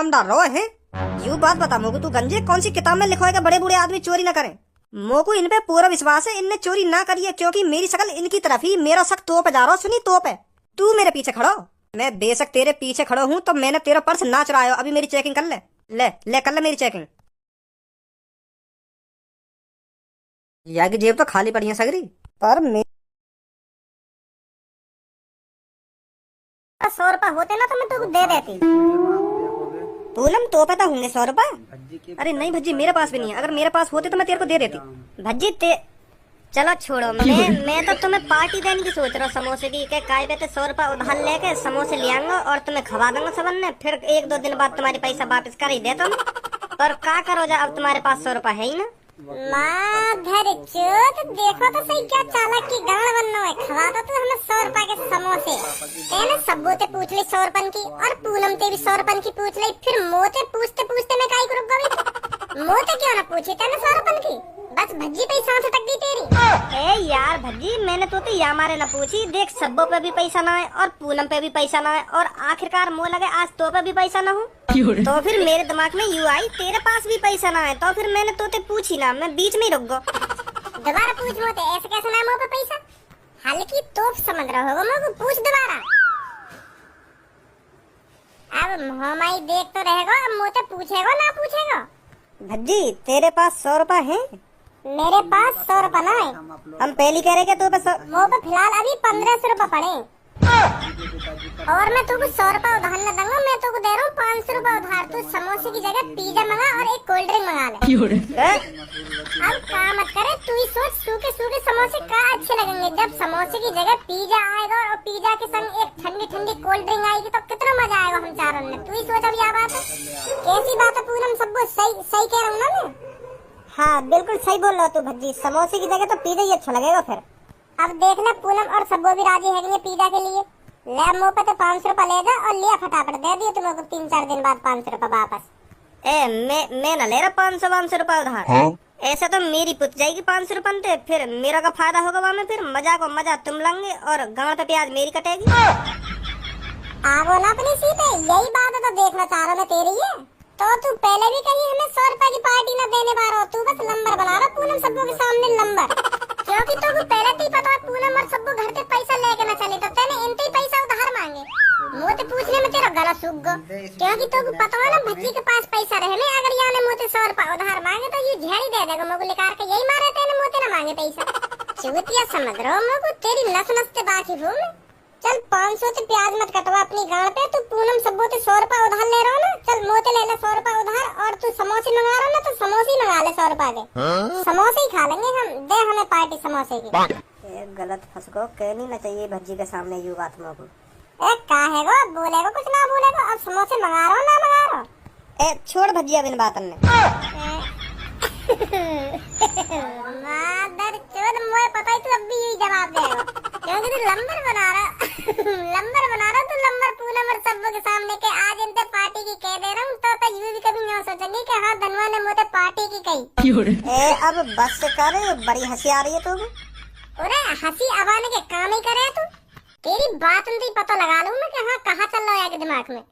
ईमानदार रहो है। यू बात बता मोको, तू गंजे कौन सी किताब में लिखा है कि बड़े बूढ़े आदमी चोरी न करें? मोको इन पे पूरा विश्वास है, इनने चोरी ना करी है, क्योंकि मेरी शक्ल इनकी तरफ ही, मेरा शक तो पे जा रहा हो। सुनी तो पे तू मेरे पीछे खड़ो, मैं बेशक तेरे पीछे खड़ो हूँ, तो मैंने तेरा पर्स ना चुराया। अभी मेरी चेकिंग कर ले, ले कर ले मेरी चेकिंग। या की जेब तो खाली पड़ी है सगरी, पर 100 रुपए होते ना तो मैं तुमको दे देती। पूनम तो पता होंगे 100 रुपए? अरे नहीं भज्जी, मेरे पास भी नहीं है। अगर मेरे पास होते तो मैं तेरे को दे देती। भज्जी चलो छोड़ो, मैं तो तुम्हें पार्टी देने की सोच रहा हूँ, समोसे की। के काय बेटे 100 रुपए उधार लेके समोसे ले आऊंगा और तुम्हें खवा दूंगा सबन ने। फिर 1-2 दिन बाद तुम्हारी पैसा वापस कर ही देता हूँ। पर क्या करो जा, अब तुम्हारे पास 100 रुपए है ही ना। माधर चोद, देखो तो सही क्या चालाक की गाड़ बनना है। खवा दो तू हमें 100 रुपए के समोसे। तेने सबो ते पूछ ली 100 रुपए की, और पूनम ते भी 100 रुपए की पूछ ली। फिर मोते पूछते पूछते मैं काई रुक गई। मोते क्यों ना पूछी तेने 100 रुपए की? बस भज्जी पैसा से टक दी तेरी। ए यार भज्जी, मैंने तो या मारे ना पूछी। देख सब्बो पे भी पैसा ना है और पूनम पे भी पैसा ना है, और आखिरकार मुँह लगे आज तो पे भी पैसा ना हो। तो फिर मेरे दिमाग में यू आई तेरे पास भी पैसा ना है, तो फिर मैंने तोते पूछी ना, मैं बीच में ही रुक गो। दोबारा पूछ मोते, ऐसे कैसे ना मुँह पे पैसा? हल्की तोप समझ रहा होगा मुझको, पूछ दोबारा। अब हमारी देख तो रहेगा, अब मोते पूछेगा ना पूछेगा। भज्जी तेरे पास 100 रुपए है? मेरे पास 100 रुपए ना है। हम पहली कह रहे क्या तो पे मुँह पे फिलहाल अभी 1500 रुपए पड़े, और मैं तुमको 100 रुपए उधार न दूंगा। मैं तुमको दे रहा हूँ 500 रुपए उधार। तू समोसे की जगह पिज्जा मंगा और एक कोल्ड ड्रिंक मंगा ले। अब काम मत करे, तू ही सोच, सूखे सूखे समोसे क्या अच्छे लगेंगे। जब समोसे की जगह पिज्जा आएगा और पिज्जा के संग एक ठंडी ठंडी कोल्ड ड्रिंक आएगी तो कितना मजा आएगा हम चारों में। तू ही सोच अब यह बात है। कैसी बात है पूनम, सब सही कह रहा हूँ ना मैं? हाँ बिल्कुल सही बोल रहा तू भज्जी, समोसे की जगह तो पिज्जा ही अच्छा लगेगा फिर। अब देख ले पूनम और सबो भी राजी है पिज्जा के लिए। ले मुँह पे तो 500 रुपए ले जा और लिया फटाफट दे दिए तुम्हें 3-4 दिन बाद 500 रुपए वापस। मैं न ले रहा 500 रुपए उधार। हाँ? ऐसा तो मेरी पुत जाएगी 500 रुपए, फिर मेरा का फायदा होगा वहाँ में। फिर मजा तुम लेंगे और गाँव पे प्याज मेरी कटेगी। आगो ना अपनी सीधे, यही बात है तो देखना चाह रहा मैं तेरी है। तो तू पहले भी कही हमें 100 रुपए की पार्टी न देने पा रहा हो, तू बस नंबर बना रहा पूनम सबो के सामने नंबर। क्योंकि तुमको पहले ही पता है पूनम और सबो घर से पैसा लेके न चले, तो तेने इनते ही पैसा उधार मांगे। मोते पूछने में तेरा गला सूख गो, क्योंकि तुमको पता है ना भज्जी के पास पैसा रहने। अगर याने मोते 100 रुपए उधार मांगे तो ये झेड़ी दे देगा मुझको लेकर के। यही मारे तेने मोते न मांगे पैसा। चुतिया समझ रहा हूँ मुझको, तेरी नस नस से बाकी हूँ मैं। चल 500 से प्याज मत कटवा अपनी गांड पे। तू पूनम सबो से 100 रुपए उधार ले रहा हो ना, चल मोते ले ले 100 रुपए उधार। और तू समोसे मंगा रहा ना तो समोसे ही मंगा ले 100 रुपए के। समोसे ही खा लेंगे हम, दे हमें पार्टी समोसे की। गलत फंस गो, कहनी न चाहिए भज्जी के सामने यू बात मोको। काहेगो बोलेगो कुछ ना बोलेगो। अब समोसे मंगा रहा हो ना मंगा रहा हो? छोड़ भज्जी अब इन बातन ने। मादर चोद, मुझे पता ही तू अब भी यही जवाब देगा, क्योंकि तू लंबर बना रहा तू लंबर पूनम और सबो के सामने के। आज इनते पार्टी की कह दे रहा हूँ, तो यू भी कभी ना सोचेंगे कि हाँ धनवा ने मुझे पार्टी की कही। अब बस कर, बड़ी हंसी आ रही है तुम। अरे हंसी आवाने के काम ही करे तू। तेरी बात में पता लगा लूँ मैं कि हाँ कहाँ चल रहा है दिमाग में।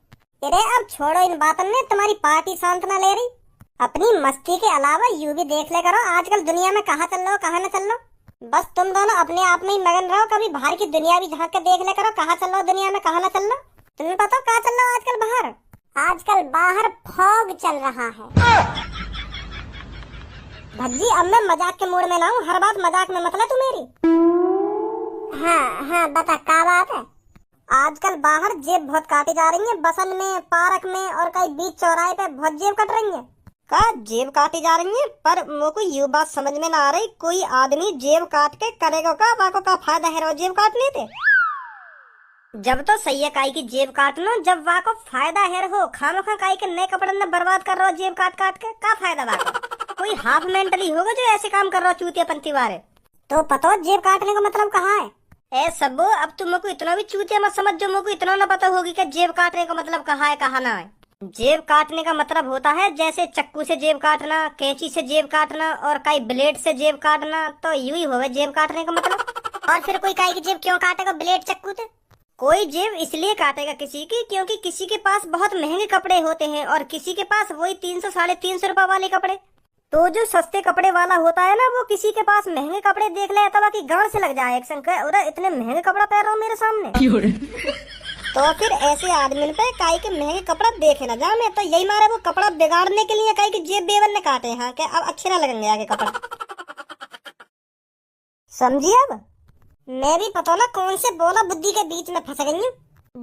अरे अब छोड़ो इन बातन ने, तुम्हारी पार्टी शांत ना ले रही। अपनी मस्ती के अलावा यू भी देख ले करो आजकल दुनिया में कहाँ चल रहा हो कहाँ न चल रहा। बस तुम दोनों अपने आप में ही मगन रहो, कभी बाहर की दुनिया भी झांक के देख ले करो कहाँ चल रहा हो दुनिया में कहाँ न चल रहा। तुम्हें पता कहाँ चल रहा हो आजकल बाहर? आजकल बाहर फॉग चल रहा है। भज्जी अब मैं मजाक के मूड में ना हूँ, हर बात मजाक में मतलब तू मेरी। हाँ बता क्या बात है? आजकल बाहर जेब बहुत काटी जा रही है, बसन में, पार्क में और कई बीच चौराहे पे बहुत जेब कट रही है। का जेब काटी जा रही है? पर मुझको ये बात समझ में ना आ रही, कोई आदमी जेब काट के करेगा का? वाको का फायदा है रो जेब काटने थे? जब तो सही है काई की जेब काटना, जब वाको फायदा है हो। खामखा काई के नए कपड़े में बर्बाद कर रहा हो जेब काट काट के, का फायदा वाको? कोई हाफ मेंटली होगा जो ऐसे काम कर रहा हो चूतिया पंथी वाले। तो पता हो जेब काटने का मतलब कहाँ है? ए सबो, अब तुम मुझको इतना भी चूतिया मत समझ जो मुझको इतना ना पता होगी कि जेब काटने का मतलब कहाँ है कहाँ ना है। जेब काटने का मतलब होता है जैसे चक्कू से जेब काटना, कैंची से जेब काटना और कई ब्लेड से जेब काटना, तो यूं ही होवे जेब काटने का मतलब। और फिर कोई काई की जेब क्यों काटेगा ब्लेड चक्कू से? कोई जेब इसलिए काटेगा किसी की क्योंकि किसी के पास बहुत महंगे कपड़े होते हैं और किसी के पास वही 300 350 रुपए वाले कपड़े। तो जो सस्ते कपड़े वाला होता है ना, वो किसी के पास महंगे कपड़े देख ले तब की गांड से लग जाए एक संग, अरे इतने महंगे कपड़ा पहन रहा हूँ मेरे सामने। तो फिर ऐसे आदमी पे काई के महंगे कपड़ा देखे ना जाने, तो यही मारे वो कपड़ा बिगाड़ने के लिए काई की जेब बेवन ने काटे हैं कि अब अच्छे ना लगेंगे आगे कपड़ा। समझिए अब मैं भी पता ना कौन से बोला बुद्धि के बीच में फंस गई हूँ।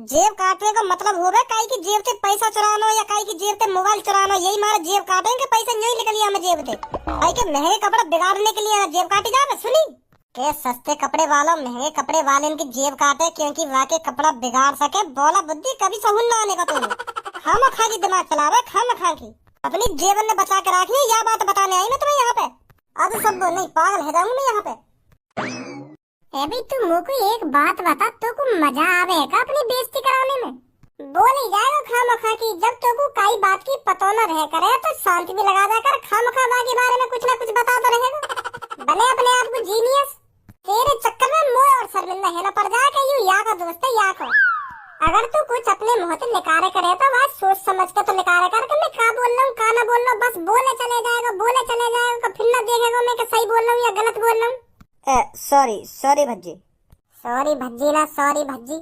जेब काटने का मतलब होगा काई की जेब से पैसा चुराना या काई की जेब से मोबाइल चुराना, यही मारे जेब काटेंगे पैसा नहीं निकल गया जेब से। काई के महंगे कपड़ा बिगाड़ने के लिए जेब काटी जा रहे सुनी के सस्ते कपड़े वालों महंगे कपड़े वाले इनकी जेब काटे क्योंकि वाके कपड़ा बिगाड़ सके। बोला बुद्धि कभी सहून ना आने का तुम्हें खामा खा की दिमाग चला रहा है, खामा खा की अपनी जेब ने बचा के रखनी, यह बात बताने आई मैं तुम्हें यहाँ पे। अब सब नहीं पागल है जाऊंगी मैं यहाँ पे। अभी तू मुझको एक बात बता, तो को मजा आवे का अपनी बेइज्जती कराने में? बोल ही जाएगा खामखा की, जब तो को कई बात की पता न रह करे तो शांति भी लगा जाकर खामखा के बारे में कुछ ना कुछ बताता रहेगा। बने अपने आप को जीनियस, तेरे चक्कर में मोह और शर्मिंदा है ना पड़ जाए कि यूं या का दोस्त है या को। अगर तू कुछ अपने मुंह से निकारे करे तो बात सोच समझ के तो निकारे कर कि मैं क्या बोल रहा हूँ क्या ना बोल रहा हूँ, बस बोले चले जाएगा फिर न देखेगा मैं सही बोल रहा हूँ या गलत बोल रहा हूँ। सॉरी भज्जी। सॉरी भज्जी ना सॉरी भज्जी।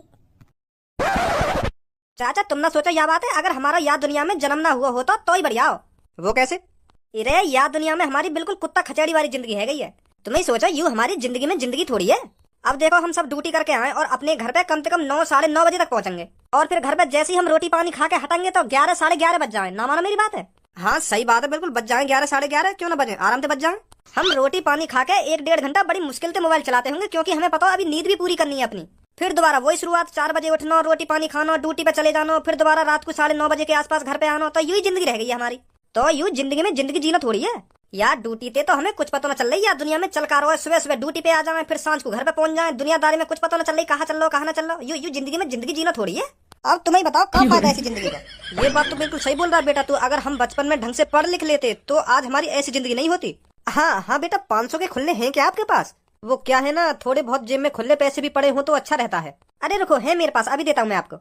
चाचा तुम ना सोचो यह बात है, अगर हमारा याद दुनिया में जन्म ना हुआ होता तो ही बढ़िया हो। वो कैसे? अरे याद दुनिया में हमारी बिल्कुल कुत्ता खचेड़ी वाली जिंदगी है गई है। तुम्हें सोचा यूं हमारी जिंदगी में जिंदगी थोड़ी है। अब देखो हम सब ड्यूटी करके आए और अपने घर पे कम से कम 9 साढ़े 9 बजे तक पहुंचेंगे और फिर घर पे जैसे ही हम रोटी पानी खा के हटेंगे तो 11 साढ़े 11 बज जाए। ना मानो मेरी बात है? हाँ सही बात है, बिल्कुल बज जाए 11 साढ़े 11, क्यों ना बजे, आराम से बज जाए। हम रोटी पानी खा के 1-1.5 घंटा बड़ी मुश्किल से मोबाइल चलाते होंगे क्योंकि हमें पता है अभी नींद भी पूरी करनी है अपनी। फिर दोबारा वही शुरुआत, 4 बजे उठना, रोटी पानी खाना, ड्यूटी पे चले जाना, फिर दोबारा रात को 9:30 बजे के आसपास घर पे आना। तो यूं ही जिंदगी रह गई है हमारी। तो यूं जिंदगी में जिंदगी जीना थोड़ी है यार। ड्यूटी पे तो हमें कुछ पता न चल रही है, दुनिया में चल का रहा है, सुबह सुबह ड्यूटी पे आ जाए फिर सांझ को घर पे पहुंच जाए, दुनियादारी में कुछ पता न चल रही कहाँ चल रहा कहाँ न चल रहा। यूं जिंदगी में जिंदगी जीना थोड़ी है। अब तुम्हें बताओ क्या फायदा ऐसी जिंदगी का? ये बात तो बिल्कुल सही बोल रहा है बेटा तू। अगर हम बचपन में ढंग से पढ़ लिख लेते तो आज हमारी ऐसी जिंदगी नहीं होती। हाँ बेटा, 500 के खुले हैं क्या आपके पास? वो क्या है ना, थोड़े बहुत जेब में खुले पैसे भी पड़े हो तो अच्छा रहता है। अरे रुको, है मेरे पास, अभी देता हूँ मैं आपको।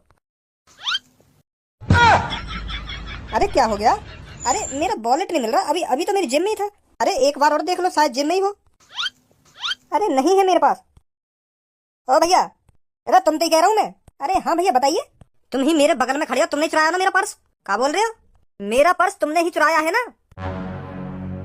अरे क्या हो गया? अरे मेरा वॉलेट नहीं मिल रहा, अभी तो मेरी जेब में ही था। अरे एक बार और देख लो, शायद जेब में ही हो। अरे नहीं है मेरे पास। ओ भैया, अरे तुम तो ही कह रहा हूँ मैं। अरे हाँ भैया बताइए। तुम ही मेरे बगल में खड़े हो, तुमने चुराया ना मेरा पर्स? क्या बोल रहे हो? मेरा पर्स तुमने ही चुराया है ना?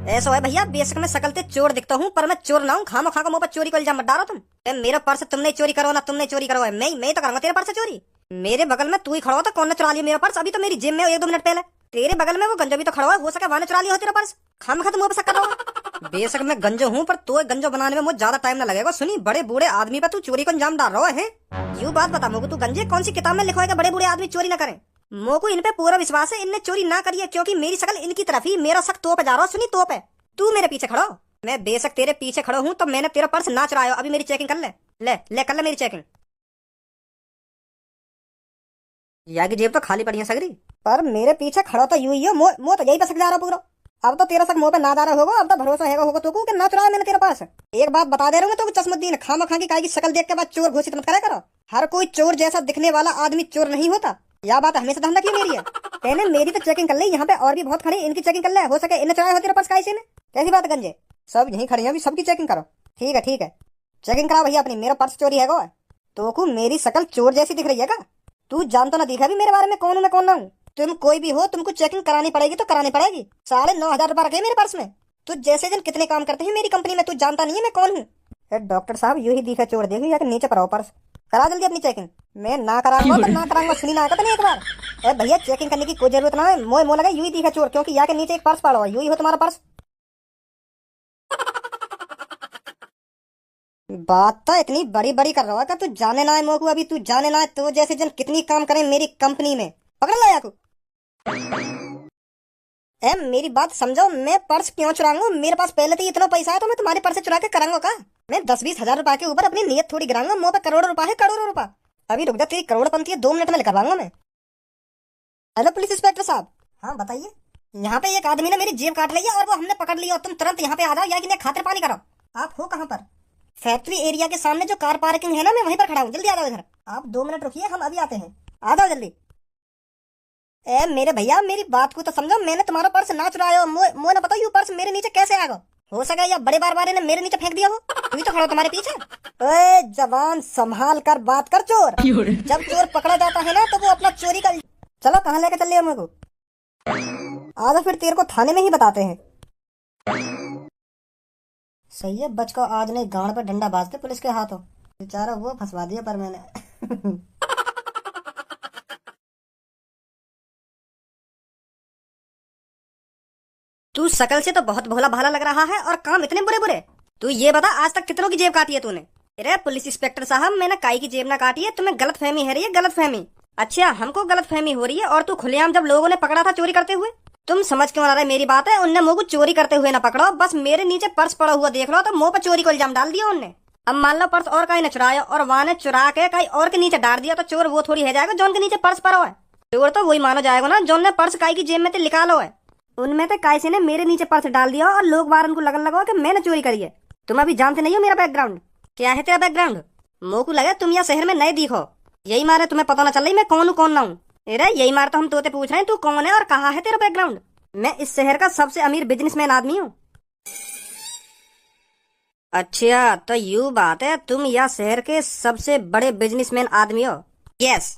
ऐसा है भैया, बेशक मैं शकल से चोर दिखता हूँ पर मैं चोर ना हूँ। खामा खा मुंह पर चोरी को इल्जाम मत डालो तुम। मेरा पर्स तुमने चोरी करो ना तुमने चोरी करो है, मैं तो करूंगा तेरे पर्स चोरी। मेरे बगल में तू ही खड़ा हो तो कौन ने चुरा लिया मेरा पर्स? अभी तो मेरी जेब में 1-2 मिनट पहले। तेरे बगल में वो गंजो भी तो खड़ा हो सके वहां चुरा लिया हो तेरा पर्स। खाम खा तुम मुंह पर शक कर रहा। बेशक मैं गंजो हूँ पर तो गंजो बनाने में मुझे ज्यादा टाइम न लगेगा। सुनी, बड़े बूढ़े आदमी पर तू चोरी को अंजाम डाल रहा है। यूं बात बता मोको, तू गंजे कौन सी किताब में लिखा है बड़े बूढ़े आदमी चोरी न करें? मोको इन पे पूरा विश्वास है, इनने चोरी ना करी है क्योंकि मेरी शकल इनकी तरफ ही, मेरा शक तो पे जा रहा। सुनी तो पे तू मेरे पीछे खड़ो, मैं बेशक तेरे पीछे खड़ो हूँ तो मैंने तेरा पर्स ना चुराया। अभी मेरी चेकिंग कर ले कर ले मेरी चेकिंग। या की जेब तो खाली पड़ी है सगरी, पर मेरे पीछे खड़ा तो यूं ही हो। मुँह तो यही पे सक जा रहा पूरा। अब तो तेरा शक मुँह पे ना जा रहा होगा, अब तो भरोसा होगा तो कि ना चुराया मैंने तेरा पर्स। एक बात बता दे रहा हूँ तो चश्मुद्दीन, खामा खा की शक्ल देख के बाद चोर घोषित मत करा करो। हर कोई चोर जैसा दिखने वाला आदमी चोर नहीं होता, यह बात हमेशा ध्यान रखिए मेरी है। कहने मेरी तो चेकिंग कर ले, यहाँ पे और भी बहुत खड़े, इनकी चेकिंग कर ले, हो सके इन्हें चुराया हो तेरा पर्स कैसे में। कैसी बात गंजे, सब यहीं खड़े हैं, अभी सबकी चेकिंग करो। ठीक है चेकिंग कराओ भैया अपनी। मेरा पर्स चोरी है तो को मेरी शक्ल चोर जैसी दिख रही है का? तू जान तो ना दिखा भी मेरे बारे में कौन हूँ मैं कौन ना हूँ। तुम कोई भी हो, तुमको चेकिंग करानी पड़ेगी तो करानी पड़ेगी। 9,500 रुपए रखे मेरे पर्स में। तू जैसे जन कितने काम करते हैं मेरी कंपनी में, तू जानता नहीं है मैं कौन हूँ। डॉक्टर साहब यू ही दिखा चोर, देखिए या नीचे पर आओ पर्स। करा जल्दी अपनी चेकिंग। मैं ना कराऊंगा तो ना कराऊंगा, सुनी ना कहता नहीं एक बार। अरे भैया चेकिंग करने की कोई जरूरत ना है, मोह लगा यू ही दिखा चोर क्योंकि यहाँ के नीचे एक पर्स पड़ा हुआ, यू ही हो तुम्हारा पर्स। बात तो इतनी बड़ी बड़ी कर रहा है, तू जाने ना है मोकू, अभी तू जाने ना है तो जैसे जन कितनी काम करें मेरी कंपनी में। पकड़ लो याकू। मेरी बात समझो, मैं पर्स क्यों चुराऊंगा? मेरे पास पहले तो इतना पैसा है तो मैं तुम्हारे पर्स से चुरा के कराऊंगा का? मैं 10-20 हजार रुपए के ऊपर अपनी नीयत थोड़ी गिराऊंगा। मुंह पे करोड़ों रुपए है, करोड़ों रुपए। अभी रुक जा, तेरी करोड़पंती है 2 मिनट में करवाऊंगा मैं। हेलो पुलिस इंस्पेक्टर साहब। हाँ बताइए। यहाँ पे एक आदमी ने मेरी जेब काट ली है और वो हमने पकड़ लिया और तुम तुरंत यहाँ पे आ जाओ या कि खातिर पानी करो। आप हो कहाँ पर? फैक्ट्री एरिया के सामने जो कार पार्किंग है ना, मैं वहीं पर खड़ा हूँ, जल्दी आ जाओ इधर। आप 2 मिनट रुकिए, हम अभी आते हैं। आ जाओ जल्दी। ए मेरे भैया, मेरी बात को तो समझो। मैंने तुम्हारा पर्स ना चुराया हो। मुझे ना पता ये पर्स मेरे नीचे कैसे आ गया। हो सका या बड़े बार ने मेरे नीचे फेंक दिया हो। तू तो खड़ा तुम्हारे पीछे। ओए जवान, संभाल कर बात कर चोर। जब चोर पकड़ा जाता है ना तो वो अपना चोरी कर। चलो कहाँ लेके चल रही हो मेरे को? आजा फिर तेरे को थाने में ही बताते हैं। सही है, बच को आज नहीं गांड पे डंडा बाजते पुलिस के हाथों। बेचारा वो फंसवा दिया पर मैंने। तू शकल से तो बहुत भोला भाला लग रहा है और काम इतने बुरे बुरे। तू ये बता, आज तक कितनों की जेब काटी है तूने? अरे पुलिस इंस्पेक्टर साहब, मैंने काई की जेब ना काटी है। तुम्हें गलत फहमी है रही है, गलत फहमी। अच्छा, हमको गलत फहमी हो रही है और तू खुलेआम जब लोगों ने पकड़ा था चोरी करते हुए। तुम समझ क्यों आ रहा है मेरी बात है? उनने मुझको चोरी करते हुए ना पकड़ो, बस मेरे नीचे पर्स पड़ा हुआ देख लो तो मुंह पर चोरी को इल्जाम डाल दिया उनने। अब मान लो पर्स और कहीं ने चुराया और वहां ने चुरा के कहीं और के नीचे डाल दिया तो चोर वो थोड़ी है जाएगा जो उनके नीचे पर्स पड़ा है। चोर तो वही मानो जाएगा ना जो ने पर्स काई की जेब में से निकालो है। उनमें तो कायसे ने मेरे नीचे पर्स डाल दिया और लोग बार उनको लगन लगा कि मैंने चोरी करी है। तुम अभी जानते नहीं हो मेरा बैकग्राउंड क्या है। तेरा बैकग्राउंड मोह को लगे तुम यहाँ शहर में नए दिखो, यही मारे तुम्हें पता ना चल रही मैं कौन हूँ कौन ना हूँ। अरे यही मारे तो हम तोते पूछ रहे हैं तू कौन है और कहाँ है तेरा बैकग्राउंड। मैं इस शहर का सबसे अमीर बिजनेसमैन आदमी हूँ। अच्छा तो यूँ बात है, तुम यह शहर के सबसे बड़े बिजनेसमैन आदमी हो? यस।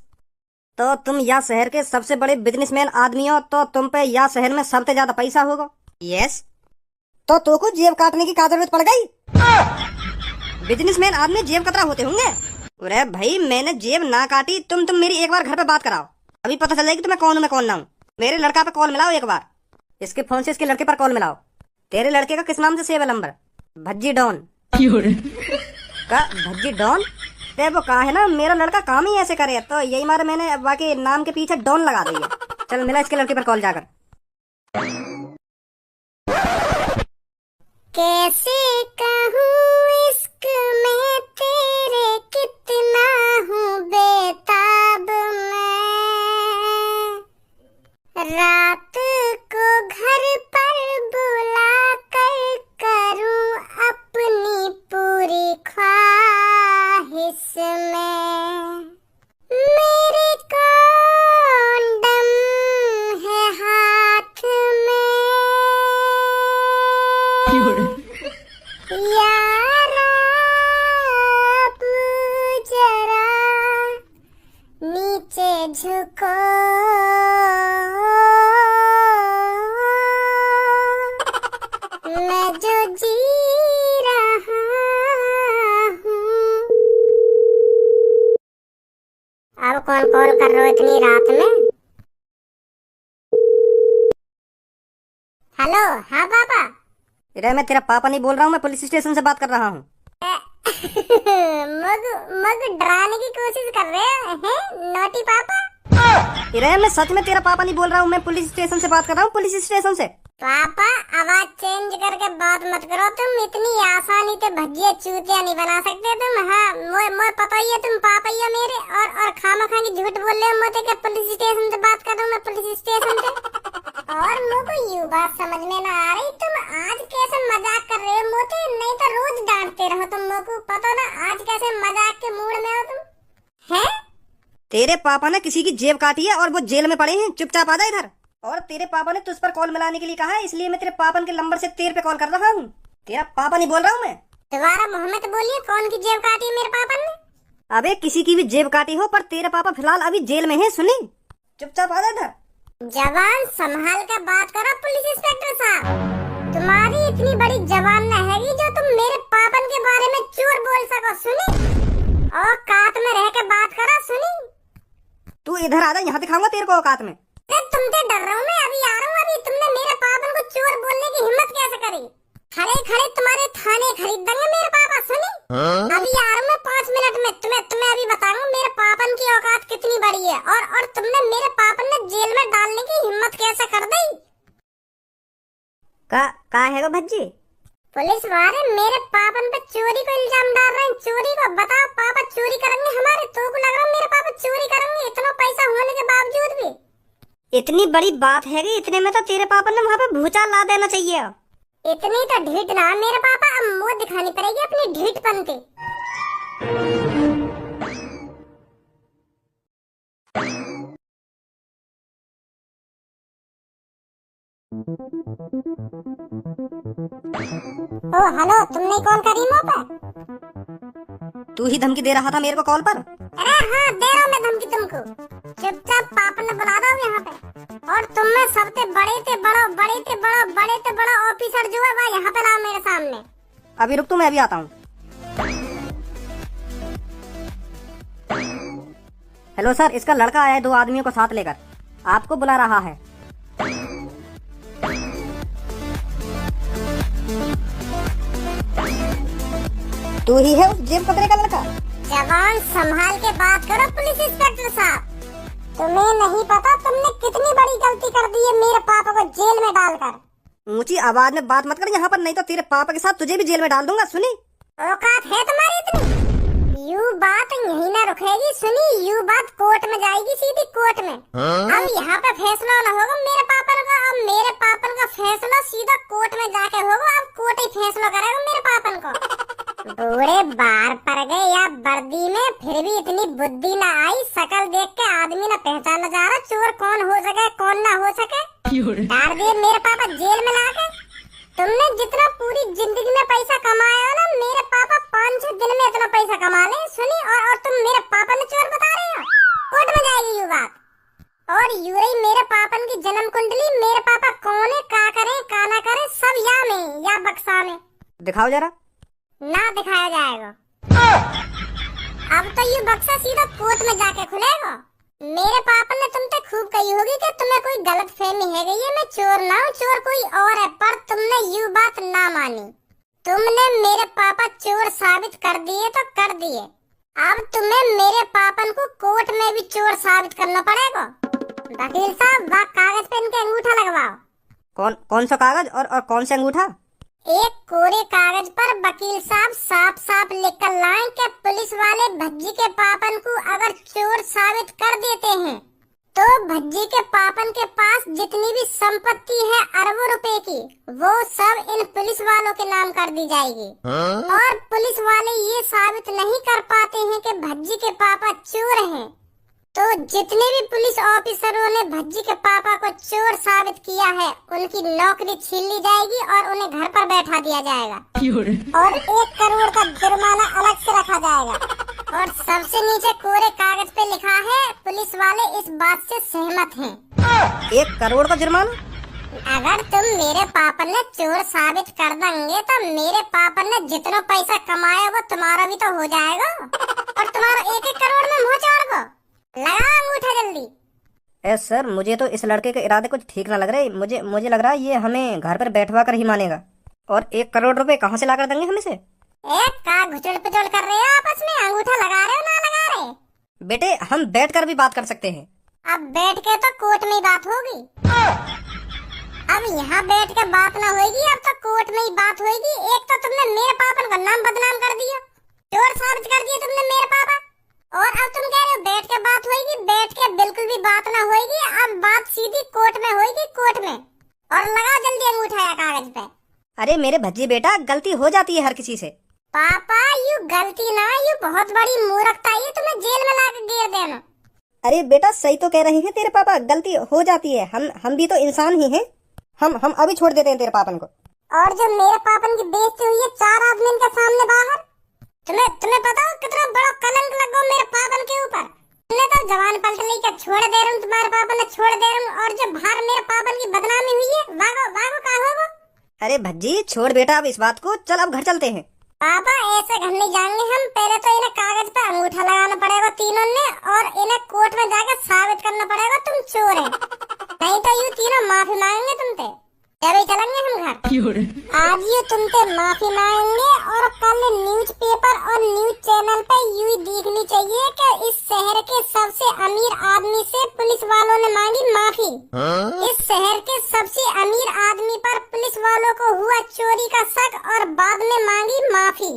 तो तुम यह शहर के सबसे बड़े बिजनेसमैन आदमी हो तो तुम पे यह शहर में सबसे ज्यादा पैसा होगा? यस। तो तुमको जेब काटने की क्या जरूरत पड़ गई? बिजनेसमैन आदमी जेब कतरा होते होंगे। अरे भाई मैंने जेब ना काटी। तुम मेरी एक बार घर पे बात कराओ, अभी पता चल जाएगी तुम्हें कौन हूँ मैं कौन ना हूँ। मेरे लड़का पे कॉल मिलाओ एक बार, इसके फोन से इसके लड़के पर कॉल मिलाओ। तेरे लड़के का किस नाम से सेव है नंबर? भज्जी डॉन का? भज्जी डॉन? अरे वो कहा है ना मेरा लड़का काम ही ऐसे करे तो यही मारे मैंने बाकी नाम के पीछे डॉन लगा दी है। चल मिला इसके लड़के पर कॉल जाकर। कैसे कहूँ इश्क में तेरे कितना हूँ बेताब मैं। रात को घर पर बुला कर करूँ अपनी पूरी ख्वाहिश में। मेरे कॉन्डम है हाथ में, यारा अब जरा नीचे झुको। मैं जो जी रहा हूँ। अब कौन कॉल कर रहे हो इतनी रात में? हेलो, हाँ पापा। अरे मैं तेरा पापा नहीं बोल रहा हूँ, मैं पुलिस स्टेशन से बात कर रहा हूँ। मग डराने की कोशिश कर रहे हैं नोटी पापा। अरे मैं सच में तेरा पापा नहीं बोल रहा हूँ, मैं पुलिस स्टेशन से बात कर रहा हूँ, पुलिस स्टेशन से। पापा आवाज चेंज करके बात मत करो, तुम इतनी आसानी से भजिया चूतिया नहीं बना सकते तुम। हाँ मोए पता ही है तुम पापा ही हो मेरे, और खामखा की झूठ बोल रहे हो मोते के पुलिस स्टेशन से बात कर रहा हूँ मैं, पुलिस स्टेशन से। और मुझको यूँ बात समझ में ना आ रही, तुम आज कैसे मजाक कर रहे हो मोते? नहीं तो रोज डांटते रहो तुम मुझको, पता ना आज कैसे मजाक के मूड में हो तुम। हैं? तेरे पापा ने किसी की जेब काटी है और वो जेल में पड़े हैं, चुपचाप आ जा इधर। और तेरे पापा ने तुझ पर कॉल मिलाने के लिए कहा है, इसलिए मैं तेरे पापा के नंबर से तेरे पे कॉल कर रहा हूँ। तेरा पापा नहीं बोल रहा हूँ मैं। दोबारा मोहम्मद बोलिए, कौन की जेब काटी है मेरे पापा ने? अबे किसी की भी जेब काटी हो पर तेरे पापा फिलहाल अभी जेल में है। सुनी, चुपचाप आ जा इधर। जवान संभाल कर बात करो पुलिस इंस्पेक्टर साहब, तुम्हारी इतनी बड़ी जवान न हैगी जो तुम मेरे पापन के बारे में चोर बोल सको। सुनी, और औकात में रह के बात करो। सुनी, तू इधर आ जा, यहाँ दिखाऊंगा तेरे को औकात में। तुमसे डर रहा हूँ मैं, अभी आ रहा हूँ। अभी तुमने मेरे पापन को चोर बोलने की हिम्मत कैसे करी? खड़े खड़े तुम्हारे थाने खरीद देंगे मेरे पापा। सुनी, अभी आ रहा हूँ मैं 5 मिनट में। तुम्हें अभी बताऊंगा मेरे पापन की औकात कितनी बड़ी है, और तुमने मेरे पापन ने जेल में डालने की हिम्मत कैसे कर दी? का है वो भज्जी? पुलिस वाले मेरे पापन पे चोरी को इल्जाम डाल रहे हैं। चोरी को बताओ, पापा चोरी करेंगे हमारे? तो को लग रहा है मेरे पापा चोरी करेंगे इतना पैसा होने के बावजूद भी? इतनी बड़ी बात है कि इतने में तो तेरे पापा ने वहाँ पे भूचाल ला देना चाहिए। इतनी तो ढीठ ना मेरे पापा, अब मुँह दिखानी पड़ेगी अपनी ढीठपन पे। ओ हेलो, तुमने कॉल करी मो पे? तू ही धमकी दे रहा था मेरे को कॉल पर। अरे हाँ, दे रहा हूँ मैं धमकी तुमको। चुपचाप पापा ने बुला दो यहाँ पे। और तुम में सबसे बड़े ऑफिसर जो है वह यहाँ पे लाओ मेरे सामने। अभी रुक, तू मैं अभी आता हूँ। हेलो सर, इसका लड़का आया है 2 आदमियों को साथ लेकर, आपको बुला रहा है। तू ही है उस जेब कतरे का लड़का? जवान संभाल के बात करो पुलिस इंस्पेक्टर साहब। तुम्हें नहीं पता तुमने कितनी बड़ी गलती कर दी है मेरे पापा को जेल में डालकर। ऊंची आवाज में बात मत कर यहाँ पर, नहीं तो तेरे पापा के साथ तुझे भी जेल में डाल दूंगा। सुनी? औकात है तुम्हारी इतनी? यू बात यही ना रुकेगी, सुनी? यू बात कोर्ट में जाएगी, सीधी कोर्ट में। अब यहाँ पे फैसला ना होगा मेरे पापा का, अब मेरे पापा का फैसला सीधा कोर्ट में जाके होगा। अब कोर्ट ही फैसला करेगा मेरे पापा को। बूढ़े बाहर पड़ गए या वर्दी में, फिर भी इतनी बुद्धि ना आई। शकल देख के आदमी ना पहचाना जा रहा चोर कौन हो सके कौन ना हो सके। डाल दिए मेरे पापा जेल में लाके। तुमने जितना पूरी जिंदगी में पैसा कमाया ना, मेरे पापा 5-6 दिन में इतना पैसा कमा ले। सुनी? और तुम मेरे पापा ने चोर बता रहे हो? कोर्ट में जाएगी यू बात। और यू रही मेरे पापा की जन्म कुंडली। मेरे पापा कौन है, का करे का ना करे, सब या में या बक्सा में। दिखाओ जरा। ना दिखाया जाएगा। अब तो ये बक्सा सीधा कोर्ट में जाके खुलेगा। मेरे पापा ने तुमसे खूब कही होगी कि तुम्हें कोई गलत फहमी है गई है, मैं चोर ना हूँ, चोर कोई और है। पर तुमने ये बात ना मानी। तुमने मेरे पापा चोर साबित कर दिए तो कर दिए। अब तुम्हें मेरे पापा को कोर्ट में भी चोर साबित करना पड़ेगा। वकील साहब, वह कागज पे इनके अंगूठा लगवाओ। कौन सा कागज और कौन सा अंगूठा? एक कोरे कागज पर वकील साहब साफ साफ लिखकर लाएं कि पुलिस वाले भज्जी के पापन को अगर चोर साबित कर देते हैं तो भज्जी के पापन के पास जितनी भी संपत्ति है अरबों रुपए की, वो सब इन पुलिस वालों के नाम कर दी जाएगी। और पुलिस वाले ये साबित नहीं कर पाते हैं कि भज्जी के पापा चोर हैं, तो जितने भी पुलिस ऑफिसरों ने भज्जी के पापा को चोर साबित किया है उनकी नौकरी छीन ली जाएगी और उन्हें घर पर बैठा दिया जाएगा। और 1 करोड़ का जुर्माना अलग से रखा जाएगा। और सबसे नीचे कोरे कागज पे लिखा है, पुलिस वाले इस बात से सहमत हैं। 1 करोड़ का जुर्माना? अगर तुम मेरे पापा ने चोर साबित कर देंगे तो मेरे पापा ने जितना पैसा कमाया वो तुम्हारा भी तो हो जाएगा। और तुम्हारा 1-1 करोड़ में मुँह चाड़ दो। लगा अंगूठा जल्दी। सर, मुझे तो इस लड़के के इरादे कुछ ठीक ना लग रहे। मुझे लग रहा है ये हमें घर पर बैठवा कर ही मानेगा। और 1 करोड़ रुपए कहाँ से ला कर देंगे हम इसे? एक का घुचड़ पिचड़ कर रहे हो आपस में, अंगूठा लगा रहे हो ना लगा रहे? बेटे, हम बैठ कर भी बात कर सकते हैं। अब बैठ के तो कोर्ट में ही बात होगी। अब यहाँ बैठ के बात ना होगी, अब तो कोर्ट में ही बात होगी। एक तो तुमने मेरे पापा का नाम बदनाम कर दिया, चोर साबित कर दिया तुमने मेरे पापा। और अब तुम कह रहे हो बैठ के बात होगी। बैठ के बिल्कुल भी बात ना होगी। अब बात सीधी कोर्ट में होगी, कोर्ट में। और लगाओ जल्दी अंगूठा या कागज पे। अरे मेरे भज्जी बेटा, गलती हो जाती है हर किसी से। पापा, यू गलती ना, यू बहुत बड़ी मूर्खता है, तुम्हें जेल में लाकर गिर देना। अरे बेटा, सही तो कह रहे हैं तेरे पापा, गलती हो जाती है। हम भी तो इंसान ही हैं। हम अभी छोड़ देते हैं तेरे पापन को। और जो मेरे पापन की बेइज्जती हुई है 4 आदमी के सामने बाहर, तुम्हें पता हो कितना बड़ा कलंक लगा मेरे पापन के ऊपर। तुमने तो जवान पलट ली क्या छोड़ दे रहा हूँ, तुम्हारे पापा ने छोड़ दे रहा हूँ। और जो बाहर मेरे पापन की बदनामी हुई है, वागो का होगा। अरे भज्जी, छोड़ बेटा अब इस बात को, चल अब घर चलते हैं। पापा, ऐसे घर नहीं जाएंगे हम। पहले तो इन्हें कागज पे अंगूठा लगाना पड़ेगा तीनों ने, और इन्हें कोर्ट में जाकर साबित करना पड़ेगा तुम चोर हैं। नहीं तो यूँ तीनों माफी मांगेंगे तुमसे। अभी चलेंगे हम घर। आज ये तुमसे माफी मांगेंगे और कल न्यूज़पेपर और न्यूज चैनल पे यूँ दिखनी चाहिए कि इस शहर के सबसे अमीर आदमी से पुलिस वालों ने मांगी माफी। इस शहर के सबसे अमीर आदमी पर पुलिस वालों को हुआ चोरी का शक और बाद में मांगी माफी।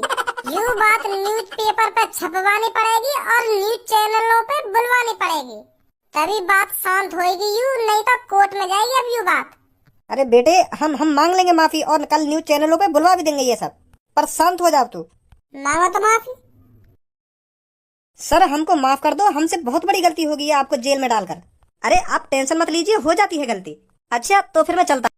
यूँ बात न्यूज़पेपर पे छपवानी पड़ेगी और न्यूज चैनलों पे बुलवानी पड़ेगी, तभी बात शांत होगी। यूँ नहीं तो कोर्ट में जाएगी अब यूँ बात। अरे बेटे, हम मांग लेंगे माफी और कल न्यूज चैनलों पे बुलवा भी देंगे ये सब, पर शांत हो जाओ तू। मांगो तो माफी। सर, हमको माफ कर दो, हमसे बहुत बड़ी गलती हो गई है आपको जेल में डालकर। अरे आप टेंशन मत लीजिए, हो जाती है गलती। अच्छा तो फिर मैं चलता